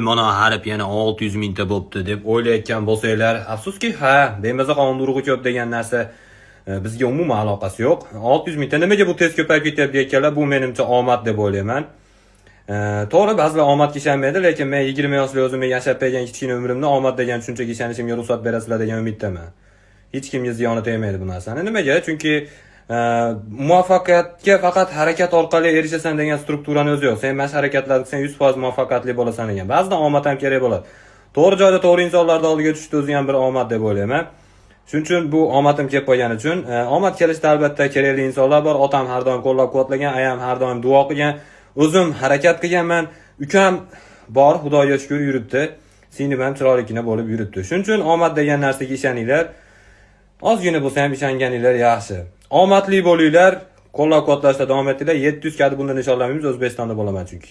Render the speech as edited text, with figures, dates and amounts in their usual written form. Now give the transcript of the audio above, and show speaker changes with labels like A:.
A: mana harf yana 600 mingta bo'pti deb o'ylayotgan bo'lsanglar, afsuski, bemaza qonun urug'i ko'p degan narsa bizga umuman aloqasi yo'q. 600 mingta nimaga bu tez ko'payib ketyapti ekanlar? Bu menimcha omad deb o'ylayman. To'g'ri, ba'zilar omadga ishonmaydi, lekin men 20 yoshli o'zimga yashab bergan kichkina umrimda omad degan tushunchaga ishonishimga ruxsat berasizlar degan umiddaman. Hech kimga ziyoni tegmaydi bu narsani. Nimaga? Chunki muvaffaqiyatga faqat harakat orqali erishasan degan strukturani o'zi yo'q. Sen mashq harakatlar qilsang 100% muvaffaqiyatli bo'lasan degan. Ba'zida omad ham kerak bo'ladi. To'g'ri joyda to'g'ri insonlarning oldiga tushishni o'zi ham bir omad deb o'ylayman. Shuning uchun bu omadim kelib qolgani uchun omad kelishda albatta kerakli insonlar bor. Otam har doim qo'llab-quvvatlagan, ayam har doim duo qilgan, o'zim harakat qilganman. Ukam bor, Xudoga shukr yuribdi. Singlim ham chiroyligina bo'lib yuribdi. Shuning uchun omad degan narsaga ishoninglar. Ozgina bo'lsa ham ishonganinglar yaxshi. Omadli bo'linglar, qo'llab-quvvatlashda davom etinglar. 700 kadi bundan nishonlamaymiz, O'zbekistonda bo'laman chunki.